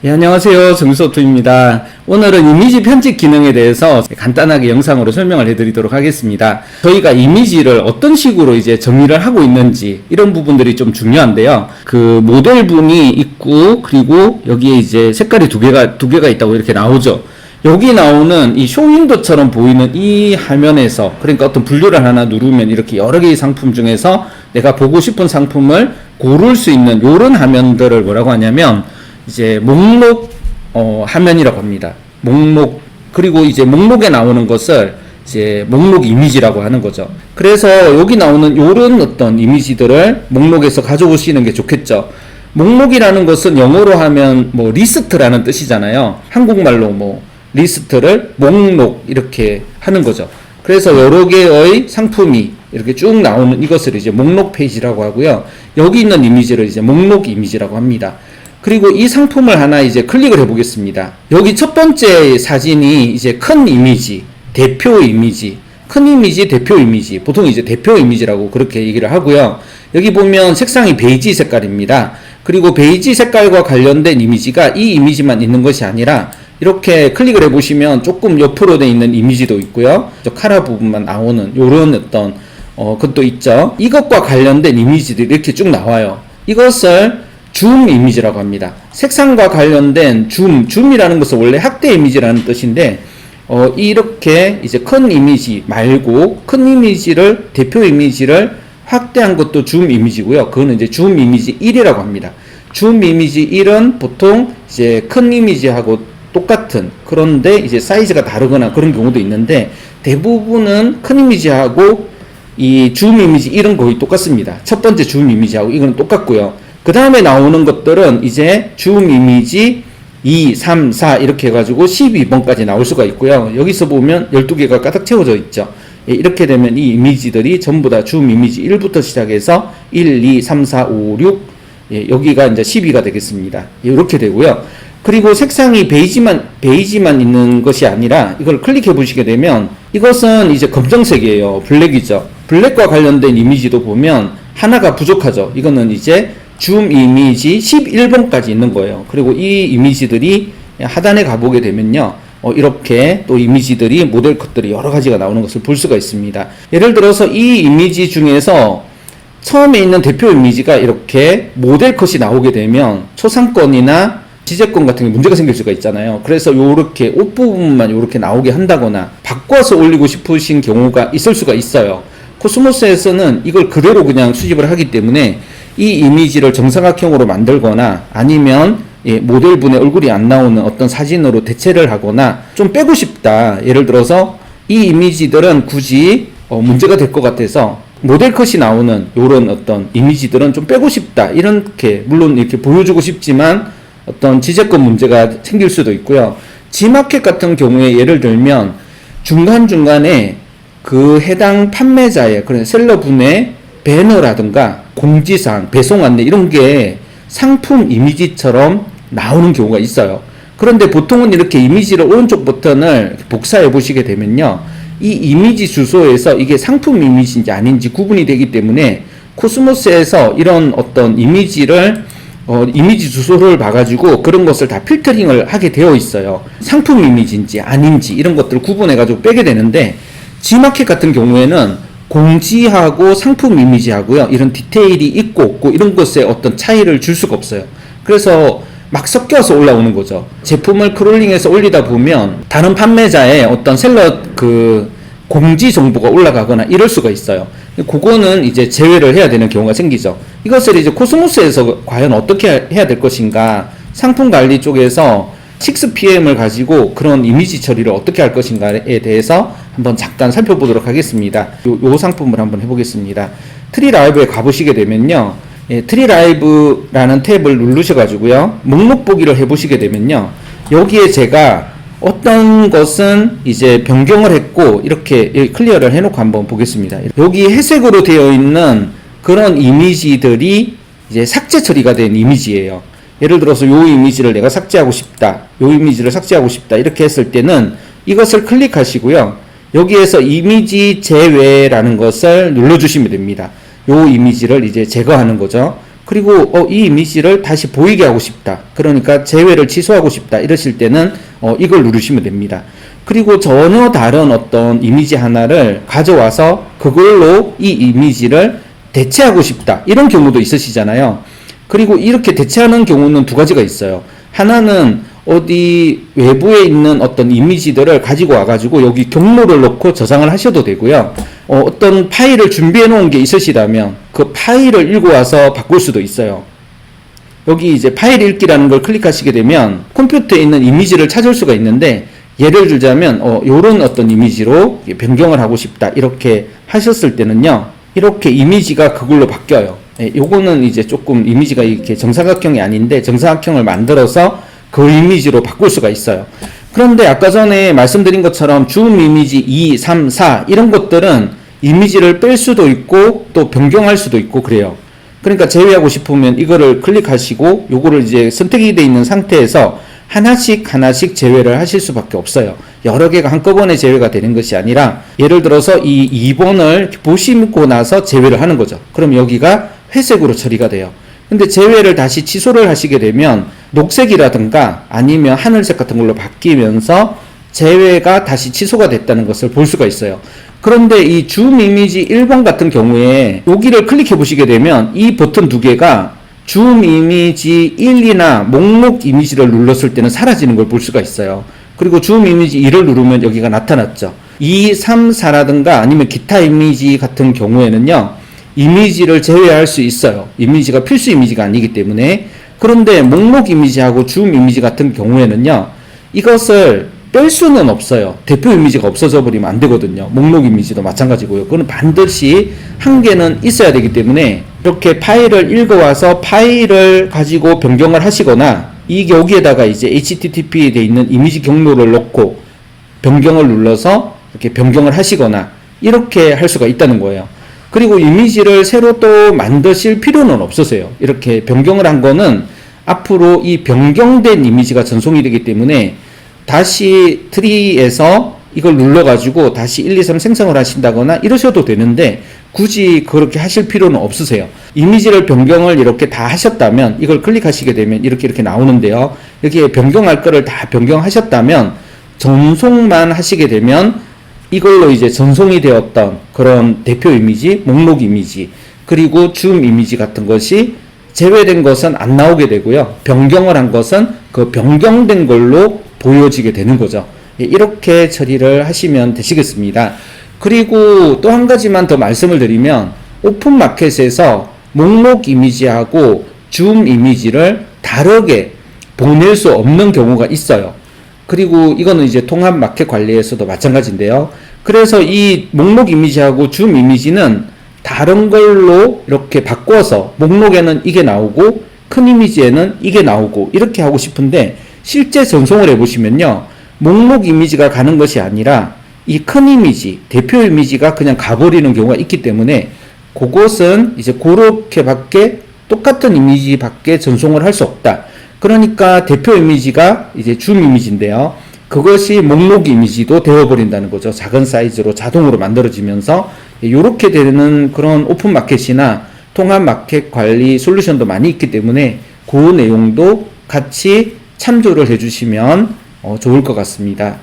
예, 안녕하세요. 정수호투입니다. 오늘은 이미지 편집 기능에 대해서 간단하게 영상으로 설명을 해드리도록 하겠습니다. 저희가 이미지를 어떤 식으로 이제 정의를 하고 있는지 이런 부분들이 좀 중요한데요. 그 모델분이 있고 그리고 여기에 이제 색깔이 두 개가 있다고 이렇게 나오죠. 여기 나오는 이 쇼윈도처럼 보이는 이 화면에서 그러니까 어떤 분류를 하나 누르면 이렇게 여러 개의 상품 중에서 내가 보고 싶은 상품을 고를 수 있는 이런 화면들을 뭐라고 하냐면 이제 목록 화면이라고 합니다. 목록 그리고 이제 목록에 나오는 것을 이제 목록 이미지라고 하는 거죠. 그래서 여기 나오는 요런 어떤 이미지들을 목록에서 가져오시는 게 좋겠죠. 목록이라는 것은 영어로 하면 뭐 리스트라는 뜻이잖아요. 한국말로 뭐 리스트를 목록 이렇게 하는 거죠. 그래서 여러 개의 상품이 이렇게 쭉 나오는 이것을 이제 목록 페이지라고 하고요. 여기 있는 이미지를 이제 목록 이미지라고 합니다. 그리고 이 상품을 하나 이제 클릭을 해 보겠습니다. 여기 첫 번째 사진이 이제 큰 이미지, 대표 이미지, 큰 이미지, 대표 이미지, 보통 이제 대표 이미지라고 그렇게 얘기를 하고요. 여기 보면 색상이 베이지 색깔입니다. 그리고 베이지 색깔과 관련된 이미지가 이 이미지만 있는 것이 아니라 이렇게 클릭을 해 보시면 조금 옆으로 돼 있는 이미지도 있고요. 저 카라 부분만 나오는 요런 어떤 것도 있죠. 이것과 관련된 이미지들이 이렇게 쭉 나와요. 이것을 줌 이미지라고 합니다. 색상과 관련된 줌이라는 것은 원래 확대 이미지라는 뜻인데, 이렇게 이제 큰 이미지 말고 큰 이미지를, 대표 이미지를 확대한 것도 줌 이미지고요. 그거는 이제 줌 이미지 1이라고 합니다. 줌 이미지 1은 보통 이제 큰 이미지하고 똑같은, 그런데 이제 사이즈가 다르거나 그런 경우도 있는데, 대부분은 큰 이미지하고 이 줌 이미지 1은 거의 똑같습니다. 첫 번째 줌 이미지하고 이거는 똑같고요. 그 다음에 나오는 것들은 이제 줌 이미지 2, 3, 4 이렇게 해가지고 12번까지 나올 수가 있고요. 여기서 보면 12개가 가득 채워져 있죠. 예, 이렇게 되면 이 이미지들이 전부 다 줌 이미지 1부터 시작해서 1, 2, 3, 4, 5, 6 예, 여기가 이제 12가 되겠습니다. 예, 이렇게 되고요. 그리고 색상이 베이지만 있는 것이 아니라 이걸 클릭해 보시게 되면 이것은 이제 검정색이에요. 블랙이죠. 블랙과 관련된 이미지도 보면 하나가 부족하죠. 이거는 이제 줌 이미지 11번까지 있는 거예요. 그리고 이 이미지들이 하단에 가보게 되면요. 이렇게 또 이미지들이 모델 컷들이 여러 가지가 나오는 것을 볼 수가 있습니다. 예를 들어서 이 이미지 중에서 처음에 있는 대표 이미지가 이렇게 모델 컷이 나오게 되면 초상권이나 지재권 같은 게 문제가 생길 수가 있잖아요. 그래서 요렇게 옷 부분만 요렇게 나오게 한다거나 바꿔서 올리고 싶으신 경우가 있을 수가 있어요. 코스모스에서는 이걸 그대로 그냥 수집을 하기 때문에 이 이미지를 정사각형으로 만들거나 아니면 모델분의 얼굴이 안 나오는 어떤 사진으로 대체를 하거나 좀 빼고 싶다. 예를 들어서 이 이미지들은 굳이 문제가 될 것 같아서 모델 컷이 나오는 이런 어떤 이미지들은 좀 빼고 싶다. 이렇게 물론 이렇게 보여주고 싶지만 어떤 지재권 문제가 생길 수도 있고요. G마켓 같은 경우에 예를 들면 중간중간에 그 해당 판매자의 그런 셀러분의 배너라든가 공지사항, 배송 안내 이런 게 상품 이미지처럼 나오는 경우가 있어요. 그런데 보통은 이렇게 이미지를 오른쪽 버튼을 복사해 보시게 되면요. 이 이미지 주소에서 이게 상품 이미지인지 아닌지 구분이 되기 때문에 코스모스에서 이런 어떤 이미지를 이미지 주소를 봐가지고 그런 것을 다 필터링을 하게 되어 있어요. 상품 이미지인지 아닌지 이런 것들을 구분해가지고 빼게 되는데 G마켓 같은 경우에는 공지하고 상품 이미지하고요. 이런 디테일이 있고 없고 이런 것에 어떤 차이를 줄 수가 없어요. 그래서 막 섞여서 올라오는 거죠. 제품을 크롤링해서 올리다 보면 다른 판매자의 어떤 셀러 그 공지 정보가 올라가거나 이럴 수가 있어요. 그거는 이제 제외를 해야 되는 경우가 생기죠. 이것을 이제 코스모스에서 과연 어떻게 해야 될 것인가, 상품 관리 쪽에서 6PM을 가지고 그런 이미지 처리를 어떻게 할 것인가에 대해서 한번 잠깐 살펴보도록 하겠습니다. 요 상품을 한번 해보겠습니다. 트리라이브에 가보시게 되면요. 예, 트리라이브라는 탭을 누르셔가지고요. 목록 보기를 해보시게 되면요. 여기에 제가 어떤 것은 이제 변경을 했고 이렇게 클리어를 해놓고 한번 보겠습니다. 여기 회색으로 되어 있는 그런 이미지들이 이제 삭제 처리가 된 이미지예요. 예를 들어서 요 이미지를 내가 삭제하고 싶다. 요 이미지를 삭제하고 싶다. 이렇게 했을 때는 이것을 클릭하시고요. 여기에서 이미지 제외라는 것을 눌러주시면 됩니다. 요 이미지를 이제 제거하는 거죠. 그리고 이 이미지를 다시 보이게 하고 싶다. 그러니까 제외를 취소하고 싶다. 이러실 때는 이걸 누르시면 됩니다. 그리고 전혀 다른 어떤 이미지 하나를 가져와서 그걸로 이 이미지를 대체하고 싶다. 이런 경우도 있으시잖아요. 그리고 이렇게 대체하는 경우는 두 가지가 있어요. 하나는 어디 외부에 있는 어떤 이미지들을 가지고 와가지고 여기 경로를 넣고 저장을 하셔도 되고요. 어떤 파일을 준비해 놓은 게 있으시다면 그 파일을 읽어와서 바꿀 수도 있어요. 여기 이제 파일 읽기라는 걸 클릭하시게 되면 컴퓨터에 있는 이미지를 찾을 수가 있는데, 예를 들자면 요런 어떤 이미지로 변경을 하고 싶다 이렇게 하셨을 때는요, 이렇게 이미지가 그걸로 바뀌어요. 요거는 이제 조금 이미지가 이렇게 정사각형이 아닌데 정사각형을 만들어서 그 이미지로 바꿀 수가 있어요. 그런데 아까 전에 말씀드린 것처럼 줌 이미지 2, 3, 4 이런 것들은 이미지를 뺄 수도 있고 또 변경할 수도 있고 그래요. 그러니까 제외하고 싶으면 이거를 클릭하시고 요거를 이제 선택이 되어 있는 상태에서 하나씩 제외를 하실 수밖에 없어요. 여러 개가 한꺼번에 제외가 되는 것이 아니라, 예를 들어서 이 2번을 보시고 나서 제외를 하는 거죠. 그럼 여기가 회색으로 처리가 돼요. 근데 제외를 다시 취소를 하시게 되면 녹색이라든가 아니면 하늘색 같은 걸로 바뀌면서 제외가 다시 취소가 됐다는 것을 볼 수가 있어요. 그런데 이 줌 이미지 1번 같은 경우에 여기를 클릭해 보시게 되면 이 버튼 두 개가 줌 이미지 1이나 목록 이미지를 눌렀을 때는 사라지는 걸 볼 수가 있어요. 그리고 줌 이미지 2를 누르면 여기가 나타났죠. 2, 3, 4라든가 아니면 기타 이미지 같은 경우에는요, 이미지를 제외할 수 있어요. 이미지가 필수 이미지가 아니기 때문에. 그런데 목록 이미지하고 줌 이미지 같은 경우에는요, 이것을 뺄 수는 없어요. 대표 이미지가 없어져 버리면 안 되거든요. 목록 이미지도 마찬가지고요. 그건 반드시 한 개는 있어야 되기 때문에 이렇게 파일을 읽어와서 파일을 가지고 변경을 하시거나, 여기에다가 이제 HTTP에 돼 있는 이미지 경로를 넣고 변경을 눌러서 이렇게 변경을 하시거나 이렇게 할 수가 있다는 거예요. 그리고 이미지를 새로 또 만드실 필요는 없으세요. 이렇게 변경을 한 거는 앞으로 이 변경된 이미지가 전송이 되기 때문에 다시 트리에서 이걸 눌러가지고 다시 1, 2, 3 생성을 하신다거나 이러셔도 되는데, 굳이 그렇게 하실 필요는 없으세요. 이미지를 변경을 이렇게 다 하셨다면 이걸 클릭하시게 되면 이렇게 나오는데요. 이렇게 변경할 거를 다 변경하셨다면 전송만 하시게 되면 이걸로 이제 전송이 되었던 그런 대표 이미지, 목록 이미지, 그리고 줌 이미지 같은 것이 제외된 것은 안 나오게 되고요. 변경을 한 것은 그 변경된 걸로 보여지게 되는 거죠. 이렇게 처리를 하시면 되시겠습니다. 그리고 또 한 가지만 더 말씀을 드리면, 오픈마켓에서 목록 이미지하고 줌 이미지를 다르게 보낼 수 없는 경우가 있어요. 그리고 이거는 이제 통합 마켓 관리에서도 마찬가지인데요. 그래서 이 목록 이미지하고 줌 이미지는 다른 걸로 이렇게 바꿔서 목록에는 이게 나오고 큰 이미지에는 이게 나오고 이렇게 하고 싶은데, 실제 전송을 해보시면요, 목록 이미지가 가는 것이 아니라 이 큰 이미지, 대표 이미지가 그냥 가버리는 경우가 있기 때문에 그것은 이제 그렇게밖에, 똑같은 이미지밖에 전송을 할 수 없다. 그러니까 대표 이미지가 이제 줌 이미지인데요, 그것이 목록 이미지도 되어버린다는 거죠. 작은 사이즈로 자동으로 만들어지면서 이렇게 되는 그런 오픈 마켓이나 통합 마켓 관리 솔루션도 많이 있기 때문에 그 내용도 같이 참조를 해주시면 좋을 것 같습니다.